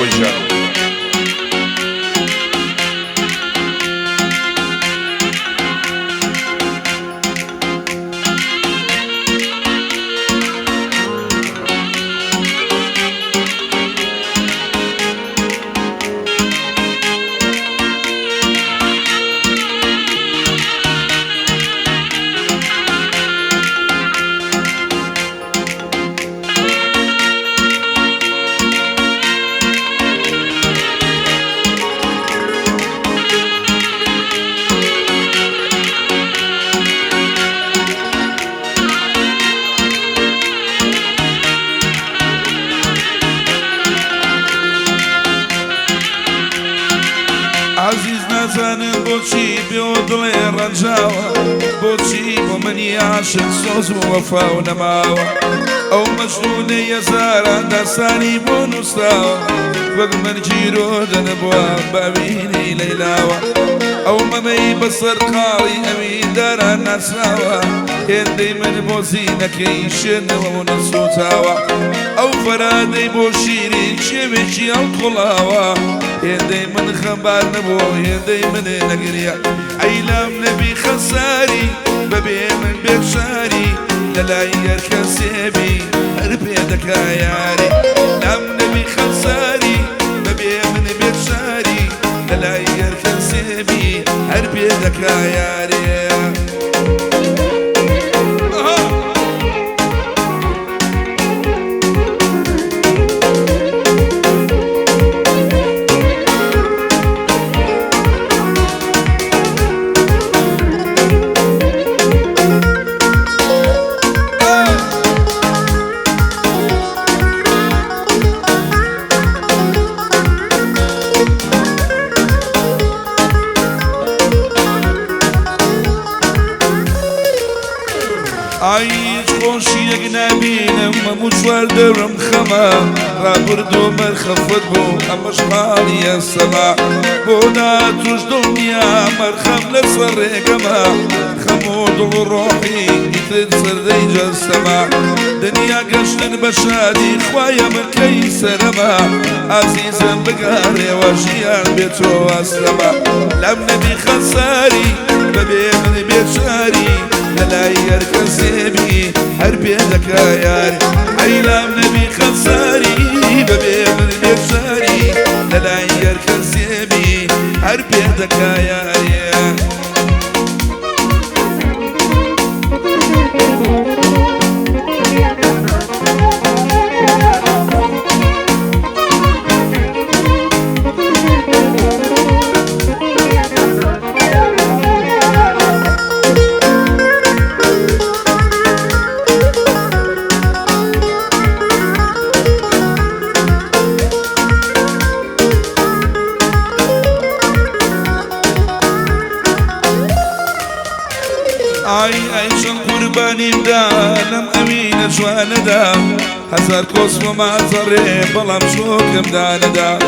وجهه. عزيز نازن بوشي بيودلي رجاوة بوشي ومن يعشق صوز ووفا ونماوة أو مجنون يزار دساني بونستاوة وقت من جيرو دنبوا بابيني ليلاوة أو ممي بصر قاري أمين دار نساوة هندي من بوزينك يشن ونصوتاوة أو فرادي بوشيري شبشي القلاوة هندي من خبار نبو هندي من نقريا عيلام نبي خساري ببي من بيت شاري للا يركسيبي هربيدك ياري لام نبي خساري ببي من بيت شاري للا يركسيبي هربيدك ياري عايش خوشي اجنبينا مشوار درم خما رابردو مرخفت بو اما شغالي يا السما بودا توش دنيا مرخم لصر كما خمود روحي يتنصر ديجا السما دنيا قشن بشادي خوايا من كيسر ما عزيزا بقاري وشيان بيتو اسلما لم نبي خساري ببي من بيت شاري لا يركسبي هربيدك يا ياري عيلام نبي خساري ببي من بيشاري لا يركسبي هربيدك يا ياري عايشن قرباني بدانم أمين جوانا دا هزار كوس وما زري بلام شوكم دانا دا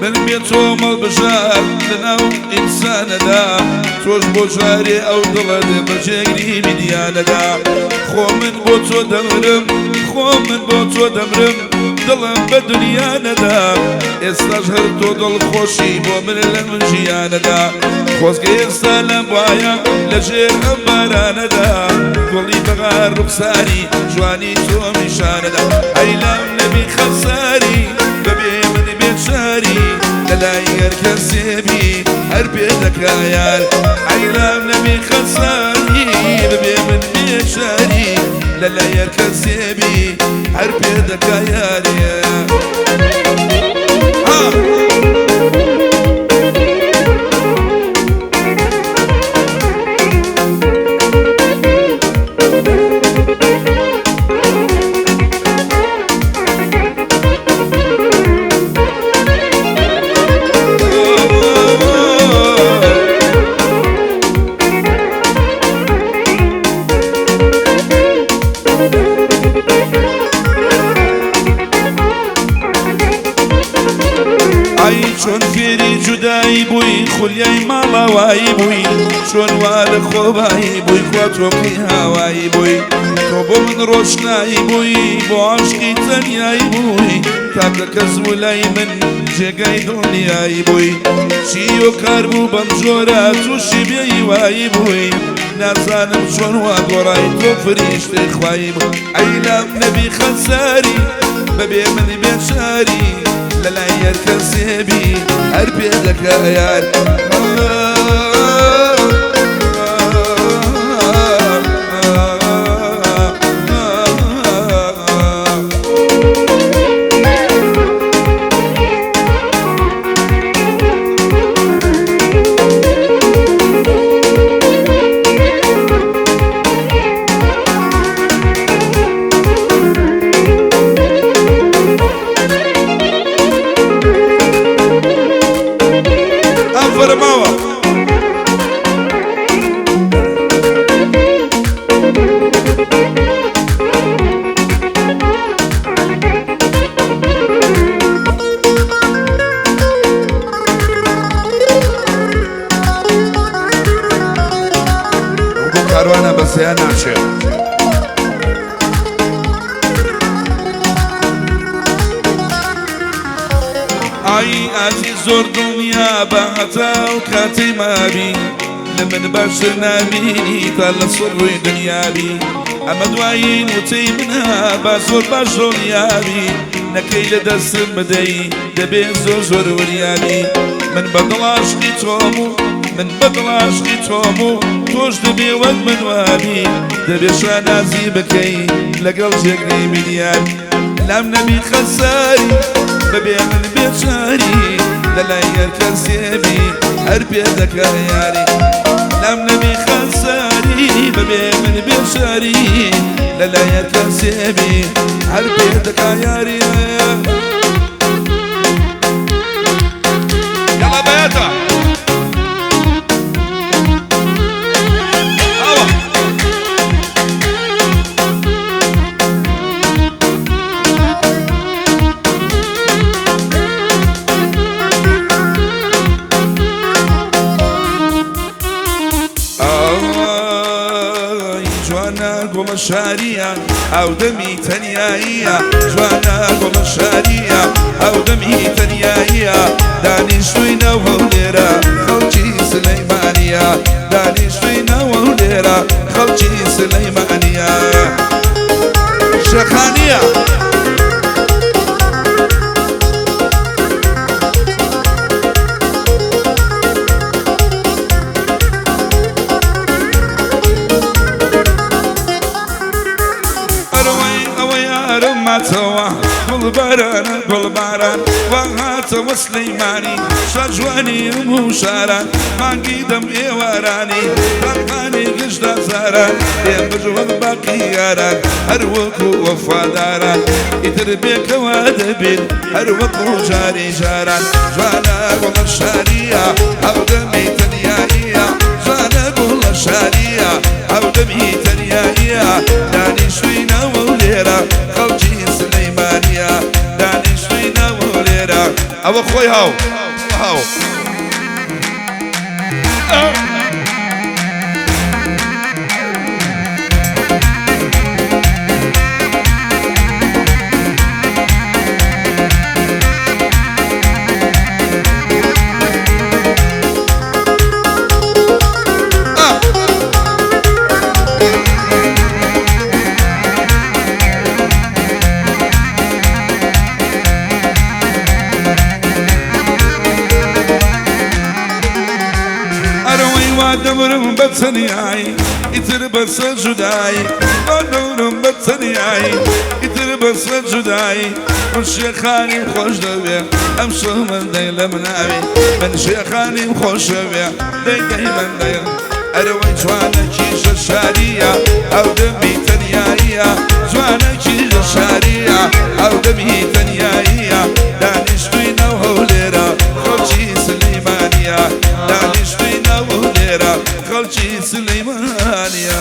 من بيتو مال بجار لناو إنسان دا توش بجاري أو دلد بجيري بديانا دا خو من بوتو دمرم خو من بوتو دمرم دلم بدنيا ندا استجهر دل خوشي بو من المنجيا ندا خوزقي السلام وايا لجير أمبارا ندا قولي بغار رخصاري جواني تومي شاندا عيلام نبي خساري ببي من بيت شاري للا يركسبي هربيدك يار عيلام نبي خساري ببي من بيت شاري للا يركسبي هربيدك ياري چۆن وا لە خۆبایی بووی خوا تۆقی هاوایی بووی تۆ بۆ من ڕۆشنایی بووی بۆ عاشقی تەنیایی بووی کاکە کەس بوو لای من جێگای دڵنیایی بووی چی و کار بوو بەم جۆرە تووشی بێهیوایی بووی نازانم چۆن وا گۆڕای تۆ فریشتەی خوایی بوو ئەی لام نەبی خەساری بەبێ من بێشاری لەلای هەر کەسێبی هەر پێ دەکا یار کاروانە بەسەیان ناچێت ئای ئازی زۆر دڵنیا بە هەتا و کاتەی مابی لە من باشتر نامینی تا لە سڕ ڕووی دنیابی ئەمە دوایین وتەی منە با زۆر باش دڵنیابی نەکەی لە دەستم بدەی دەبێت زۆر زۆر وریابی من بەدڵ عاشقی تۆم و من بەدڵ عاشقی تۆم و تۆش دەبێ وەک من وابی دەبێ شانازی بکەی لەگەڵ جێگرەی میلیارد لام نەبی خەساری بەبێ من بێچاری لەلای هەر کەسێبی هەر پێ دەکا یاری لام نەبی خەساری بەبێ من بێچاری لەلای هەر کەسێبی هەر پێ دەکا یاری یاڵا بەیەتە گوڵە شاریە ئەودەمی تەنیاییە جوانە گوڵە شاریە ئەودەمی تەنیاییە دانیشتووی نەوە و لێرە خەڵکی سلەیمانیە دانیشتووی نەوە و لێرە خەڵکی سلەیمانیە شەخانیە هاتەوە گوڵبارانە گوڵباران وا هاتەوە سلەیمانی شەجوانی هەموو شاران مانگی دەم ئێوارانی ڕەنقانی گشتە زاران پێم بژوەک باقی یاران هەر وەکو وەفاداران ئیتر بێکەوە دەبین هەر وەکو جاری جاران جوانە گوڵە شاریە ئەودەمی تەنیاییە جوانە گوڵە شاریە ئەودەمی تەنیاییە دانیشتووی نەوە و لێرە خەڵکی سلەیمانیە دانیشتووی نەوە و لێرە ئەوە خۆی هاو هاو دەمرم بە تەنیایی ئیتر بەسە جودایی دەمرم بە تەنیایی ئیتر بەسە جودایی من شێخانیم خۆش دەوێ ئەم شەو من دەی لە مناوی من شێخانیم خۆشەوێ دەی من دەی ئەرەوەی جوانەکیشە شاریە ئەودەمی تەنیاییە جوانەکیشە شاریە ئەودەمی تەنیاییە دانیشتووی نەوە و لێرە خەڵکی سلەیمانیە دانیشتووی نەوە و لێرە خەڵکی سلەیمانیە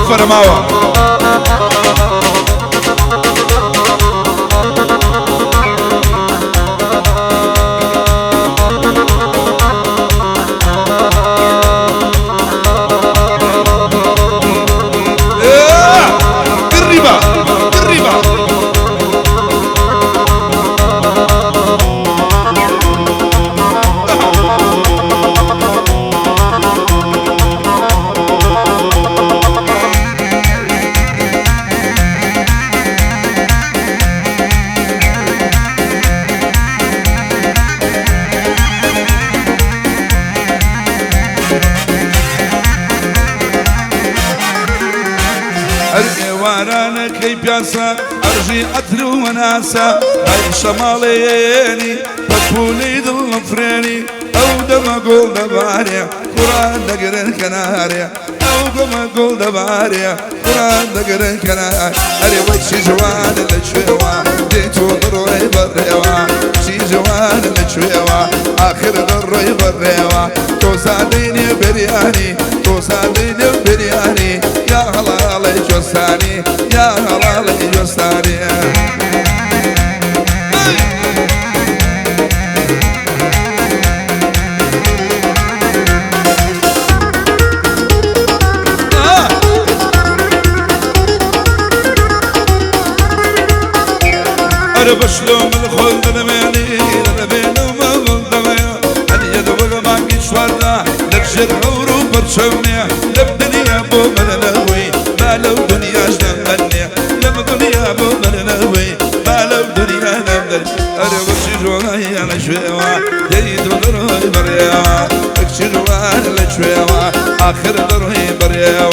فرماوة قربا قربا وارانا كي بياسا ارجي عطر وناسا هاي شماليني بطولي ضل فريني او دم قول دباريا قران دقر كناريا او دم قول دباريا قران دقر كناريا اري وشي جوان الشويوا ديتو ضروي بريوا شي جوان الشويوا اخر ضروي بريوا توساديني برياني توساديني برياني يا هلا جوستاني يا هلا جوستاني أنا بشلوم الخلد المعني أنا بينهم الضمية أنا يدوغ ما كيشوارنا نكشر عورو برشوني لبدنيا بو ملنوي ما لو دنيا جنبني لم دنيا بو ملنوي ما لو دنيا نمدني أنا بشجوغي أنا شويوا يدو دروي بريوا اكشجوان لشويوا آخر دروي بريوا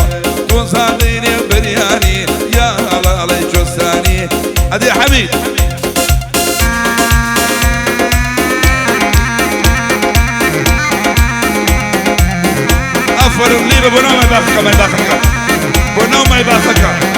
توصاديني برياني يا هلا جوستاني أدي حميد أفر الليبة بنو ما يباخك ما يباخك بنو ما يباخك